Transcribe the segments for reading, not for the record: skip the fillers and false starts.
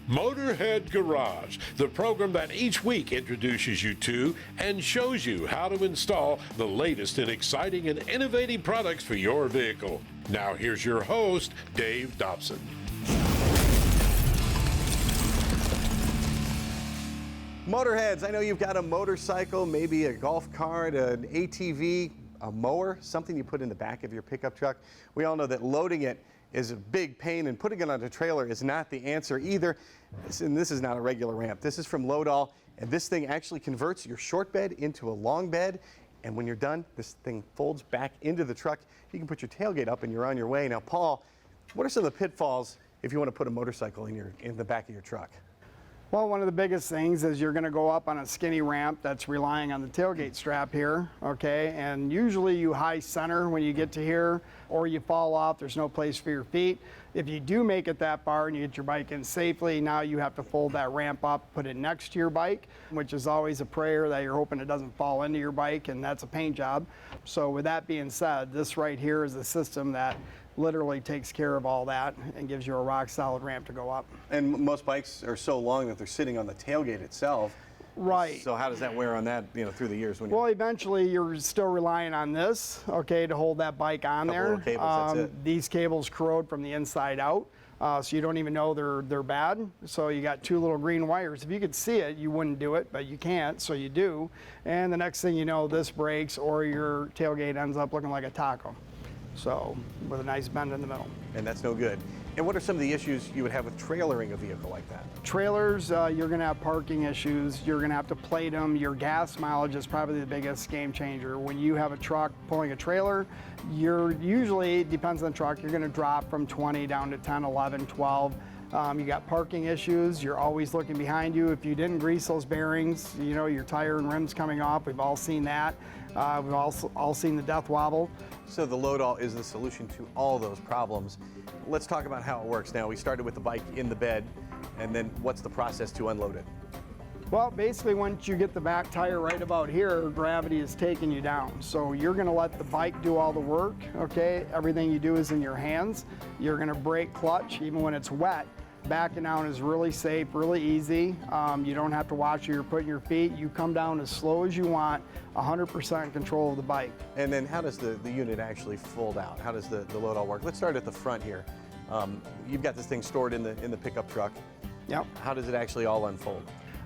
Motorhead Garage, the program that each week introduces you to and shows you how to install the latest in exciting and innovative products for your vehicle. Now here's your host, Dave Dobson. Motorheads, I know you've got a motorcycle, maybe a golf cart, an ATV, a mower, something you put in the back of your pickup truck. We all know that loading it is a big pain, and putting it on a trailer is not the answer either. And this is not a regular ramp. This is from Loadall, and this thing actually converts your short bed into a long bed. And when you're done, this thing folds back into the truck. You can put your tailgate up and you're on your way. Now, Paul, what are some of the pitfalls if you want to put a motorcycle in the back of your truck? Well, one of the biggest things is you're going to go up on a skinny ramp that's relying on the tailgate strap here, okay? And usually you high center when you get to here, or you fall off, there's no place for your feet. If you do make it that far and you get your bike in safely, now you have to fold that ramp up, put it next to your bike, which is always a prayer that you're hoping it doesn't fall into your bike, and that's a paint job. So with that being said, this right here is a system that literally takes care of all that and gives you a rock solid ramp to go up. And most bikes are so long that they're sitting on the tailgate itself. Right. So how does that wear on that, through the years? Well, eventually you're still relying on this, okay, to hold that bike on there. Couple of cables, that's it. These cables corrode from the inside out, so you don't even know they're bad. So you got two little green wires. If you could see it, you wouldn't do it, but you can't, so you do. And the next thing you know, this breaks or your tailgate ends up looking like a taco. So, with a nice bend in the middle. And that's no good. And what are some of the issues you would have with trailering a vehicle like that? Trailers, you're going to have parking issues. You're going to have to plate them. Your gas mileage is probably the biggest game changer. When you have a truck pulling a trailer, you're usually, it depends on the truck, you're going to drop from 20 down to 10, 11, 12. You got parking issues. You're always looking behind you. If you didn't grease those bearings, your tire and rims coming off. We've all seen that. We've all seen the death wobble. So the Loadall is the solution to all those problems. Let's talk about how it works now. We started with the bike in the bed, and then what's the process to unload it? Well, basically once you get the back tire right about here, gravity is taking you down. So you're going to let the bike do all the work, okay? Everything you do is in your hands. You're going to brake clutch even when it's wet. Backing down is really safe, really easy. You don't have to watch where you're putting your feet. You come down as slow as you want, 100% control of the bike. And then how does the unit actually fold out? How does the Loadall work? Let's start at the front here. You've got this thing stored in the pickup truck. Yep. How does it actually all unfold?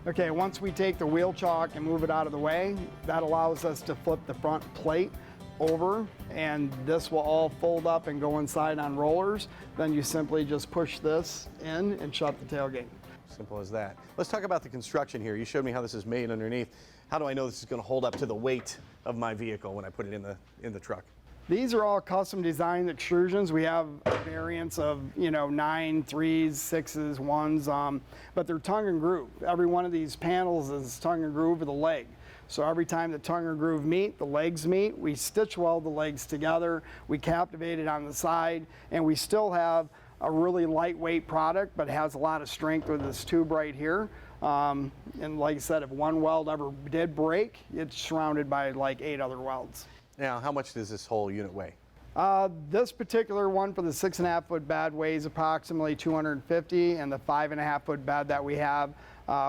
Okay, once we take the wheel chock and move it out of the way, that allows us to flip the front plate over, and this will all fold up and go inside on rollers. Then you simply just push this in and shut the tailgate. Simple as that. Let's talk about the construction here. You showed me how this is made underneath. How do I know this is going to hold up to the weight of my vehicle when I put it in the truck? These are all custom designed extrusions. We have variants of 9, 3s, 6s, 1s, but they're tongue and groove. Every one of these panels is tongue and groove with a leg. So every time the tongue and groove meet, the legs meet, we stitch weld the legs together, we captivate it on the side, and we still have a really lightweight product, but has a lot of strength with this tube right here. And like I said, if one weld ever did break, it's surrounded by like 8 other welds. Now, how much does this whole unit weigh? This particular one for the 6.5 foot bed weighs approximately 250, and the 5.5 foot bed that we have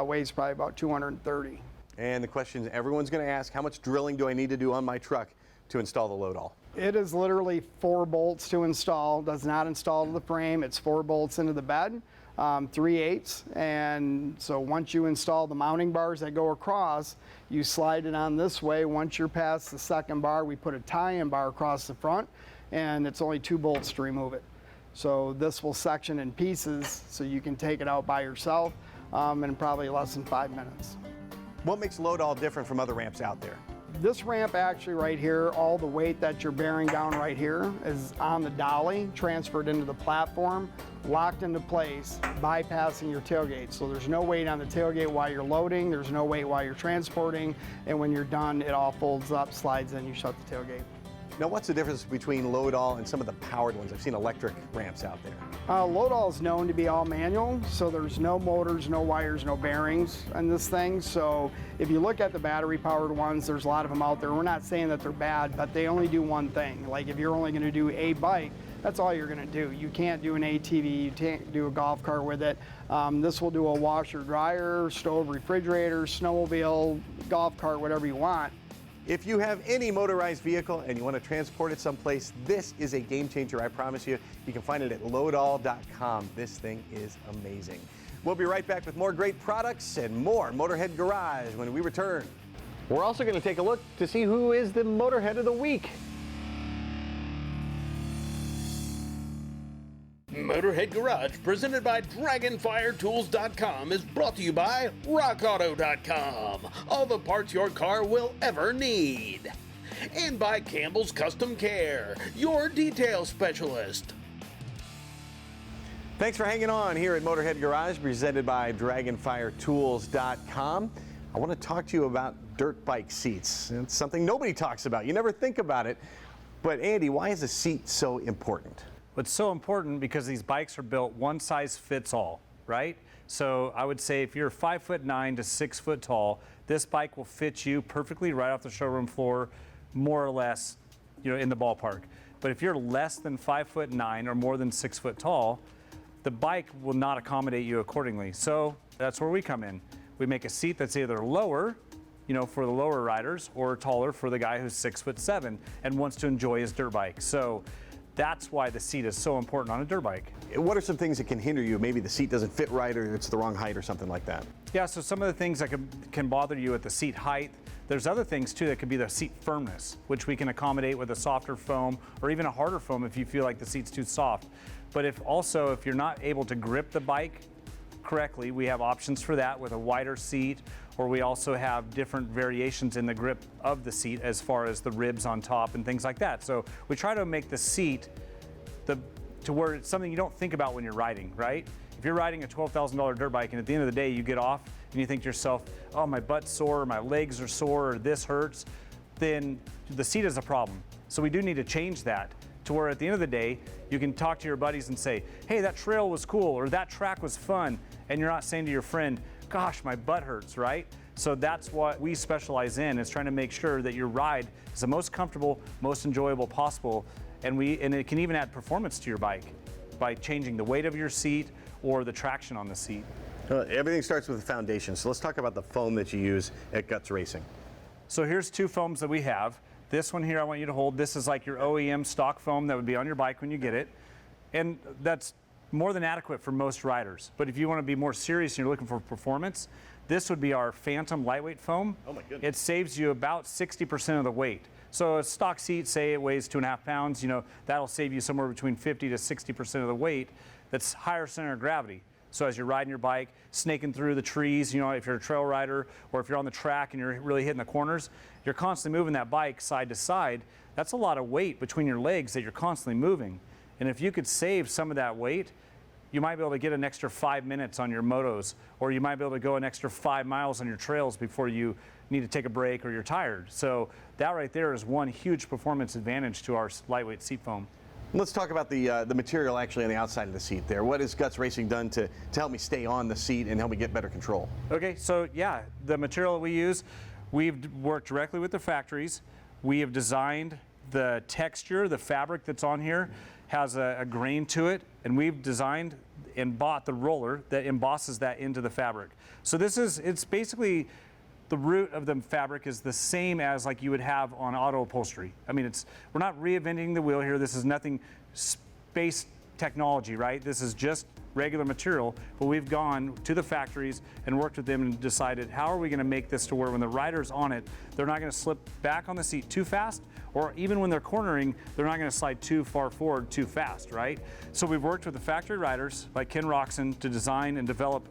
weighs probably about 230. And the question everyone's going to ask, how much drilling do I need to do on my truck to install the Loadall? It is literally 4 bolts to install. Does not install to the frame. It's 4 bolts into the bed, 3/8. And so once you install the mounting bars that go across, you slide it on this way. Once you're past the second bar, we put a tie-in bar across the front, and it's only 2 bolts to remove it. So this will section in pieces so you can take it out by yourself in probably less than 5 minutes. What makes Loadall different from other ramps out there? This ramp actually right here, all the weight that you're bearing down right here is on the dolly, transferred into the platform, locked into place, bypassing your tailgate. So there's no weight on the tailgate while you're loading, there's no weight while you're transporting, and when you're done, it all folds up, slides in, you shut the tailgate. Now, what's the difference between Loadall and some of the powered ones? I've seen electric ramps out there. Loadall is known to be all manual, so there's no motors, no wires, no bearings on this thing. So if you look at the battery-powered ones, there's a lot of them out there. We're not saying that they're bad, but they only do one thing. Like if you're only going to do a bike, That's all you're going to do. You can't do an ATV, you can't do a golf cart with it. This will do a washer, dryer, stove, refrigerator, snowmobile, golf cart, whatever you want. If you have any motorized vehicle and you want to transport it someplace, this is a game changer, I promise you. You can find it at loadall.com. This thing is amazing. We'll be right back with more great products and more Motorhead Garage when we return. We're also going to take a look to see who is the Motorhead of the Week. Motorhead Garage, presented by Dragonfire is brought to you by RockAuto.com. All the parts your car will ever need. And by Campbell's Custom Care, your detail specialist. Thanks for hanging on here at Motorhead Garage, presented by DragonfireTools.com. I want to talk to you about dirt bike seats. It's something nobody talks about. You never think about it. But Andy, why is a seat so important? It's so important because these bikes are built one size fits all, right? So I would say if you're 5'9" to 6 foot tall, this bike will fit you perfectly right off the showroom floor, more or less, in the ballpark. But if you're less than 5'9" or more than 6 foot tall, the bike will not accommodate you accordingly. So that's where we come in. We make a seat that's either lower, for the lower riders, or taller for the guy who's 6'7" and wants to enjoy his dirt bike. So that's why the seat is so important on a dirt bike. What are some things that can hinder you? Maybe the seat doesn't fit right, or it's the wrong height or something like that. Yeah, so some of the things that can bother you at the seat height, there's other things too that could be the seat firmness, which we can accommodate with a softer foam or even a harder foam if you feel like the seat's too soft. But if you're not able to grip the bike correctly, we have options for that with a wider seat, or we also have different variations in the grip of the seat as far as the ribs on top and things like that. So we try to make the seat to where it's something you don't think about when you're riding, right? If you're riding a $12,000 dirt bike and at the end of the day you get off and you think to yourself, oh, my butt's sore, or my legs are sore, or this hurts, then the seat is a problem. So we do need to change that to where at the end of the day you can talk to your buddies and say, hey, that trail was cool, or that track was fun, and you're not saying to your friend, gosh, my butt hurts, right? So that's what we specialize in, is trying to make sure that your ride is the most comfortable, most enjoyable possible, and it can even add performance to your bike by changing the weight of your seat or the traction on the seat. Everything starts with the foundation, so let's talk about the foam that you use at Guts Racing. So here's two foams that we have. This one here I want you to hold. This is like your OEM stock foam that would be on your bike when you get it, and that's more than adequate for most riders. But if you want to be more serious and you're looking for performance, this would be our Phantom lightweight foam. Oh my goodness. It saves you about 60% of the weight. So a stock seat, say it weighs 2.5 pounds, that'll save you somewhere between 50 to 60% of the weight. That's higher center of gravity. So as you're riding your bike, snaking through the trees, if you're a trail rider, or if you're on the track and you're really hitting the corners, you're constantly moving that bike side to side. That's a lot of weight between your legs that you're constantly moving. And if you could save some of that weight, you might be able to get an extra 5 minutes on your motos, or you might be able to go an extra 5 miles on your trails before you need to take a break or you're tired. So that right there is one huge performance advantage to our lightweight seat foam. Let's talk about the material actually on the outside of the seat there. What has Guts Racing done to help me stay on the seat and help me get better control? Okay, so yeah, the material that we use, we've worked directly with the factories. We have designed the texture, the fabric that's on here has a grain to it, and we've designed and bought the roller that embosses that into the fabric. So it's basically, the root of the fabric is the same as like you would have on auto upholstery. I mean, we're not reinventing the wheel here. This is nothing space technology, right? This is just regular material, but we've gone to the factories and worked with them and decided how are we gonna make this to where when the rider's on it, they're not gonna slip back on the seat too fast, or even when they're cornering, they're not gonna slide too far forward too fast, right? So we've worked with the factory riders like Ken Roxon to design and develop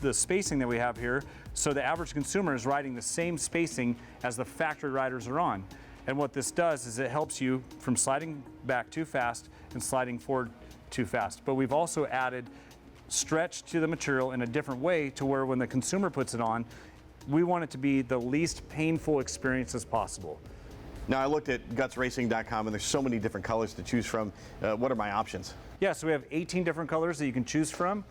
the spacing that we have here, so the average consumer is riding the same spacing as the factory riders are on. And what this does is it helps you from sliding back too fast and sliding forward too fast. But we've also added stretch to the material in a different way to where when the consumer puts it on, we want it to be the least painful experience as possible. Now I looked at gutsracing.com and there's so many different colors to choose from. What are my options? Yeah, so we have 18 different colors that you can choose from,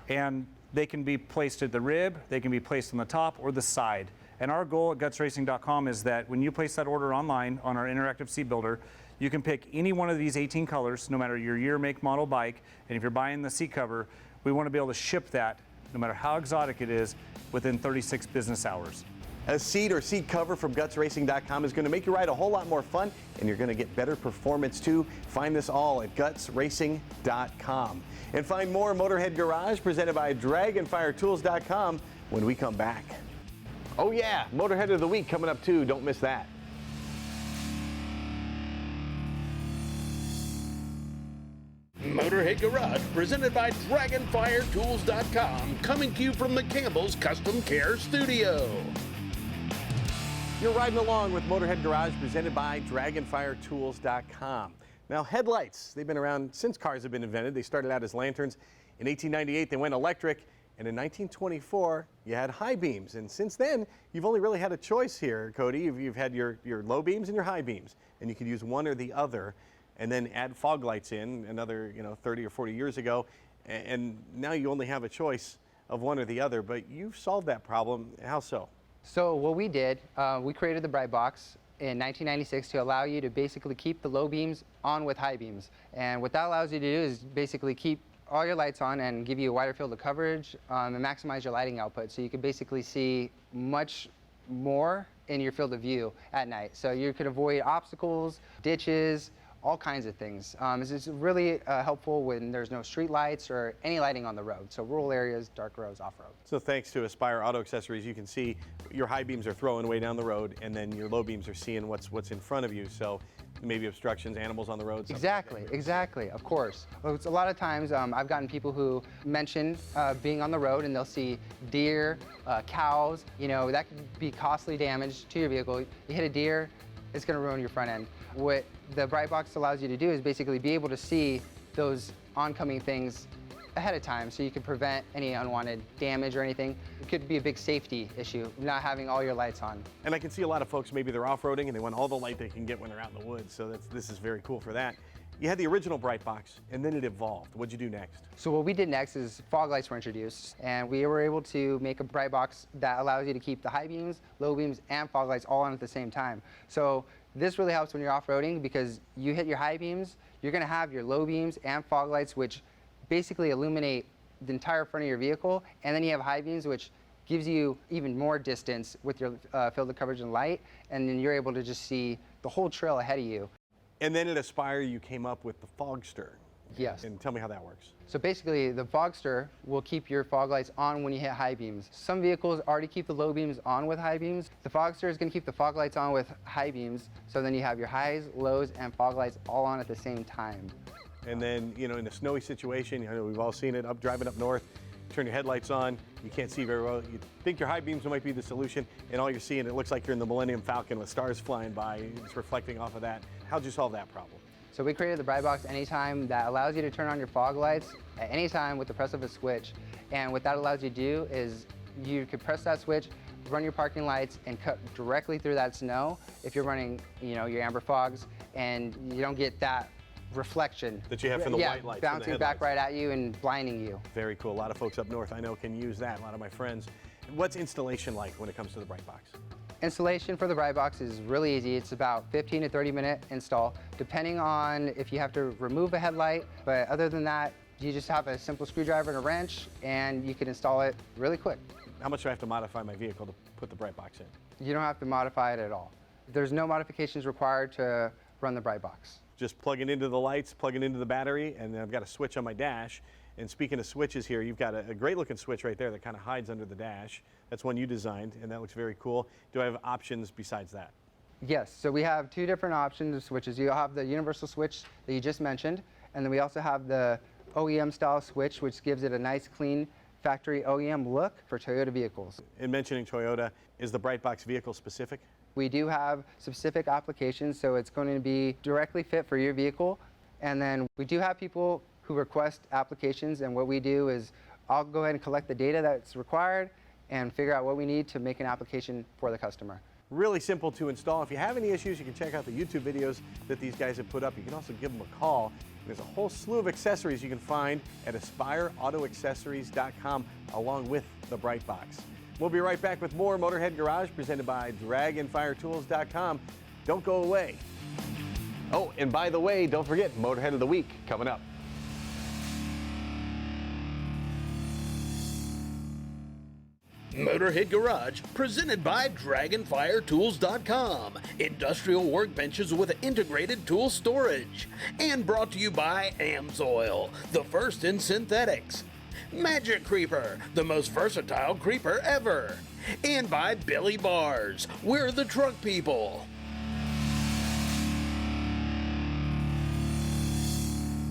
and they can be placed at the rib, they can be placed on the top or the side. And our goal at gutsracing.com is that when you place that order online on our interactive seat builder, You can pick any one of these 18 colors, no matter your year, make, model, bike. And if you're buying the seat cover, we want to be able to ship that, no matter how exotic it is, within 36 business hours. A seat or seat cover from gutsracing.com is going to make your ride a whole lot more fun, and you're going to get better performance too. Find this all at gutsracing.com. And find more Motorhead Garage presented by DragonfireTools.com when we come back. Oh yeah, Motorhead of the Week coming up too. Don't miss that. Motorhead Garage, presented by DragonfireTools.com, coming to you from the Campbell's Custom Care Studio. You're riding along with Motorhead Garage, presented by DragonfireTools.com. Now, headlights, they've been around since cars have been invented. They started out as lanterns. In 1898, they went electric. And in 1924, you had high beams. And since then, you've only really had a choice here, Cody. You've had your low beams and your high beams. And you could use one or the other, and then add fog lights in another 30 or 40 years ago. And now you only have a choice of one or the other. But you've solved that problem. How so? So what we did, we created the Brite Box in 1996 to allow you to basically keep the low beams on with high beams. And what that allows you to do is basically keep all your lights on and give you a wider field of coverage and maximize your lighting output. So you can basically see much more in your field of view at night. So you could avoid obstacles, ditches, all kinds of things. It's really helpful when there's no street lights or any lighting on the road. So rural areas, dark roads, off-road. So thanks to Aspire Auto Accessories, you can see your high beams are throwing way down the road, and then your low beams are seeing what's in front of you. So maybe obstructions, animals on the road. Exactly, exactly, of course. Well, it's a lot of times I've gotten people who mention being on the road and they'll see deer, cows, that could be costly damage to your vehicle. You hit a deer, it's gonna ruin your front end. What the Brite Box allows you to do is basically be able to see those oncoming things ahead of time so you can prevent any unwanted damage or anything. It could be a big safety issue, not having all your lights on. And I can see a lot of folks, maybe they're off-roading and they want all the light they can get when they're out in the woods, so this is very cool for that. You had the original Brite Box, and then it evolved. What'd you do next? So what we did next is fog lights were introduced, and we were able to make a Brite Box that allows you to keep the high beams, low beams, and fog lights all on at the same time. So this really helps when you're off-roading because you hit your high beams, you're gonna have your low beams and fog lights, which basically illuminate the entire front of your vehicle, and then you have high beams, which gives you even more distance with your field of coverage and light, and then you're able to just see the whole trail ahead of you. And then at Aspire, you came up with the Fogster. Yes. And tell me how that works. So basically, the Fogster will keep your fog lights on when you hit high beams. Some vehicles already keep the low beams on with high beams. The Fogster is going to keep the fog lights on with high beams, so then you have your highs, lows, and fog lights all on at the same time. And then, in a snowy situation, we've all seen it, driving up north, turn your headlights on, you can't see very well. You think your high beams might be the solution, and all you're seeing, it looks like you're in the Millennium Falcon with stars flying by. It's reflecting off of that. How'd you solve that problem? So we created the Brite Box Anytime that allows you to turn on your fog lights at any time with the press of a switch. And what that allows you to do is you could press that switch, run your parking lights, and cut directly through that snow if you're running, your amber fogs, and you don't get that reflection that you have from the white lights, bouncing back right at you and blinding you. Very cool. A lot of folks up north I know can use that. A lot of my friends. What's installation like when it comes to the Brite Box? Installation for the Brite Box is really easy. It's about 15 to 30 minute install, depending on if you have to remove a headlight. But other than that, you just have a simple screwdriver and a wrench, and you can install it really quick. How much do I have to modify my vehicle to put the Brite Box in? You don't have to modify it at all. There's no modifications required to run the Brite Box. Just plug it into the lights, plug it into the battery, and then I've got a switch on my dash. And speaking of switches here, you've got a great looking switch right there that kind of hides under the dash. That's one you designed, and that looks very cool. Do I have options besides that? Yes, so we have two different options of switches. You have the universal switch that you just mentioned, and then we also have the OEM style switch, which gives it a nice, clean factory OEM look for Toyota vehicles. In mentioning Toyota, is the Brite Box vehicle specific? We do have specific applications, so it's going to be directly fit for your vehicle. And then we do have people who request applications, and what we do is I'll go ahead and collect the data that's required and figure out what we need to make an application for the customer. Really simple to install. If you have any issues, you can check out the YouTube videos that these guys have put up. You can also give them a call. There's a whole slew of accessories you can find at AspireAutoAccessories.com along with the Brite Box. We'll be right back with more Motorhead Garage presented by DragonfireTools.com. Don't go away. Oh, and by the way, don't forget, Motorhead of the Week coming up. Motorhead Garage, presented by DragonfireTools.com. Industrial workbenches with integrated tool storage. And brought to you by Amsoil, the first in synthetics. Magic Creeper, the most versatile creeper ever. And by Billy Bars, we're the truck people.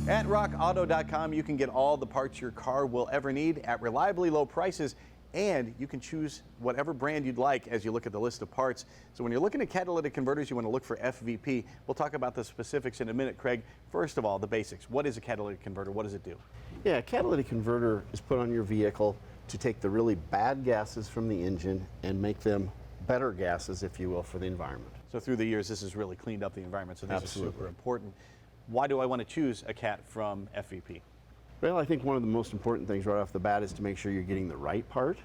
At rockauto.com, you can get all the parts your car will ever need at reliably low prices, and you can choose whatever brand you'd like as you look at the list of parts. So when you're looking at catalytic converters, you want to look for FVP. We'll talk about the specifics in a minute, Craig. First of all, the basics. What is a catalytic converter? What does it do? Yeah, a catalytic converter is put on your vehicle to take the really bad gases from the engine and make them better gases, if you will, for the environment. So through the years, this has really cleaned up the environment, so this Absolutely. is super important. Why do I want to choose a cat from FVP? Well, I think one of the most important things right off the bat is to make sure you're getting the right part.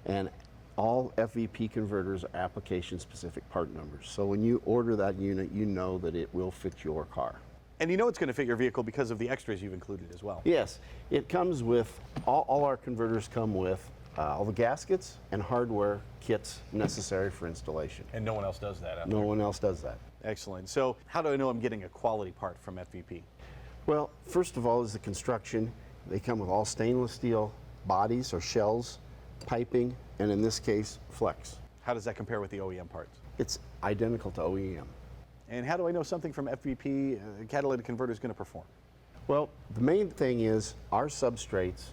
And all FVP converters are application-specific part numbers. So when you order that unit, you know that it will fit your car. And you know it's going to fit your vehicle because of the extras you've included as well. Yes, it comes with, all our converters come with all the gaskets and hardware kits necessary for installation. And no one else does that out No there. one else does that. Excellent. So how do I know I'm getting a quality part from FVP? Well, first of all is the construction. They come with all stainless steel bodies or shells, piping, and in this case, flex. How does that compare with the OEM parts? It's identical to OEM. And how do I know something from FVP catalytic converter is going to perform? Well, the main thing is our substrates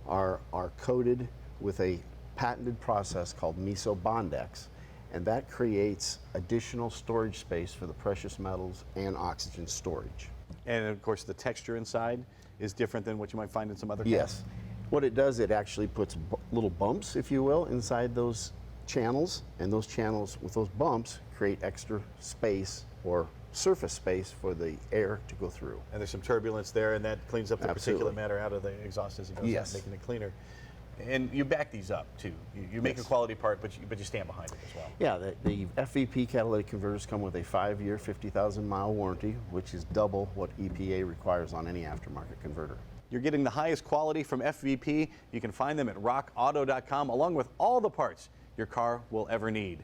are coated with a patented process called Meso-Bondex, and that creates additional storage space for the precious metals and oxygen storage. And of course, the texture inside is different than what you might find in some other cats? Yes. What it does, it actually puts little bumps, if you will, inside those channels, and those channels with those bumps create extra space or surface space for the air to go through. And there's some turbulence there, and that cleans up the Absolutely. particulate matter out of the exhaust as it goes Yes. out, making it cleaner. And you back these up too. You make Yes. a quality part, but you stand behind it as well. Yeah, the FVP catalytic converters come with a 5-year, 50,000-mile warranty, which is double what EPA requires on any aftermarket converter. You're getting the highest quality from FVP. You can find them at rockauto.com along with all the parts your car will ever need.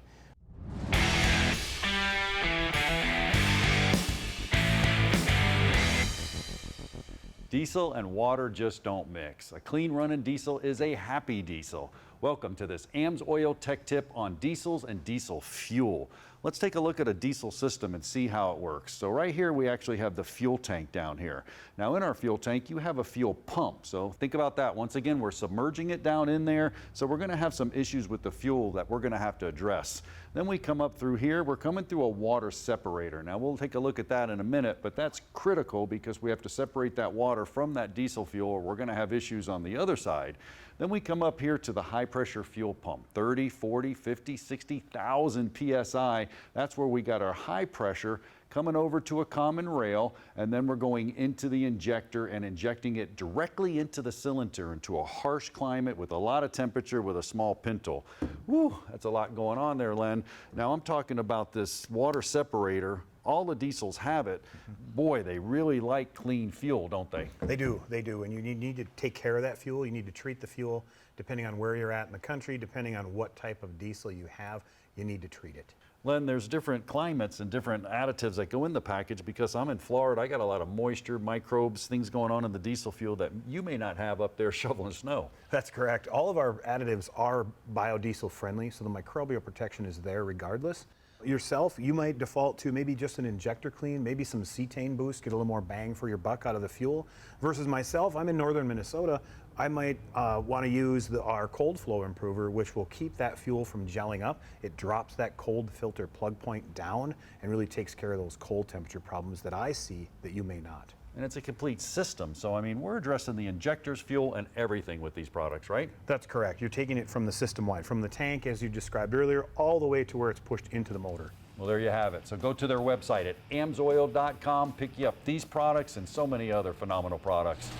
Diesel and water just don't mix. A clean running diesel is a happy diesel. Welcome to this Amsoil tech tip on diesels and diesel fuel. Let's take a look at a diesel system and see how it works. So right here we actually have the fuel tank down here. Now in our fuel tank you have a fuel pump. So think about that. Once again, we're submerging it down in there. So we're going to have some issues with the fuel that we're going to have to address. Then we come up through here. We're coming through a water separator. Now we'll take a look at that in a minute, but that's critical because we have to separate that water from that diesel fuel or we're going to have issues on the other side. Then we come up here to the high pressure fuel pump, 30, 40, 50, 60,000 PSI. That's where we got our high pressure coming over to a common rail, and then we're going into the injector and injecting it directly into the cylinder into a harsh climate with a lot of temperature with a small pintle. Whew, that's a lot going on there, Len. Now I'm talking about this water separator. All the diesels have it. Boy, they really like clean fuel, don't they? They do, and you need to take care of that fuel. You need to treat the fuel depending on where you're at in the country, depending on what type of diesel you have, you need to treat it. Len, there's different climates and different additives that go in the package because I'm in Florida. I got a lot of moisture, microbes, things going on in the diesel fuel that you may not have up there shoveling snow. That's correct. All of our additives are biodiesel friendly, so the microbial protection is there regardless. Yourself, you might default to maybe just an injector clean, maybe some cetane boost, get a little more bang for your buck out of the fuel. Versus myself, I'm in northern Minnesota. I might want to use our cold flow improver, which will keep that fuel from gelling up. It drops that cold filter plug point down and really takes care of those cold temperature problems that I see that you may not. And it's a complete system. So, I mean, we're addressing the injectors, fuel, and everything with these products, right? That's correct. You're taking it from the system wide, from the tank, as you described earlier, all the way to where it's pushed into the motor. Well, there you have it. So go to their website at amsoil.com, pick you up these products and so many other phenomenal products.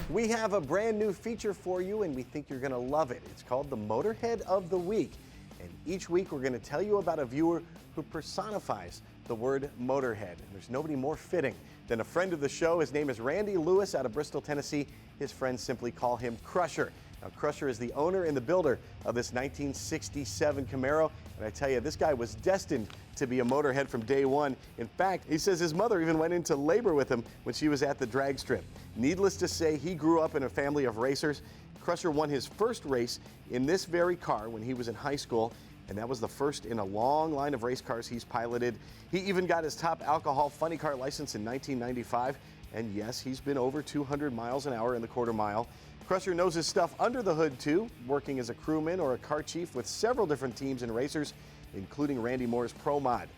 We have a brand new feature for you, and we think you're going to love it. It's called the Motorhead of the Week. And each week, we're going to tell you about a viewer who personifies the word Motorhead. And there's nobody more fitting than a friend of the show. His name is Randy Lewis out of Bristol, Tennessee. His friends simply call him Crusher. Now, Crusher is the owner and the builder of this 1967 Camaro. And I tell you, this guy was destined to be a Motorhead from day one. In fact, he says his mother even went into labor with him when she was at the drag strip. Needless to say, he grew up in a family of racers. Crusher won his first race in this very car when he was in high school, and that was the first in a long line of race cars he's piloted. He even got his top alcohol funny car license in 1995, and yes, he's been over 200 miles an hour in the quarter mile. Crusher knows his stuff under the hood too, working as a crewman or a car chief with several different teams and racers, including Randy Moore's Pro Mod.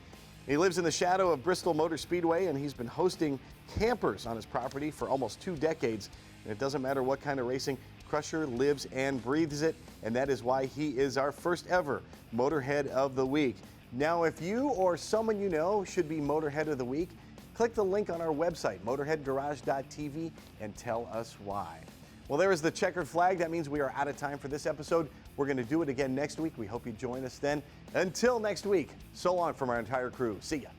He lives in the shadow of Bristol Motor Speedway, and he's been hosting campers on his property for almost 2 decades. And it doesn't matter what kind of racing, Crusher lives and breathes it, and that is why he is our first ever Motorhead of the Week. Now, if you or someone you know should be Motorhead of the Week, click the link on our website, motorheadgarage.tv, and tell us why. Well, there is the checkered flag. That means we are out of time for this episode. We're going to do it again next week. We hope you join us then. Until next week, so long from our entire crew. See ya.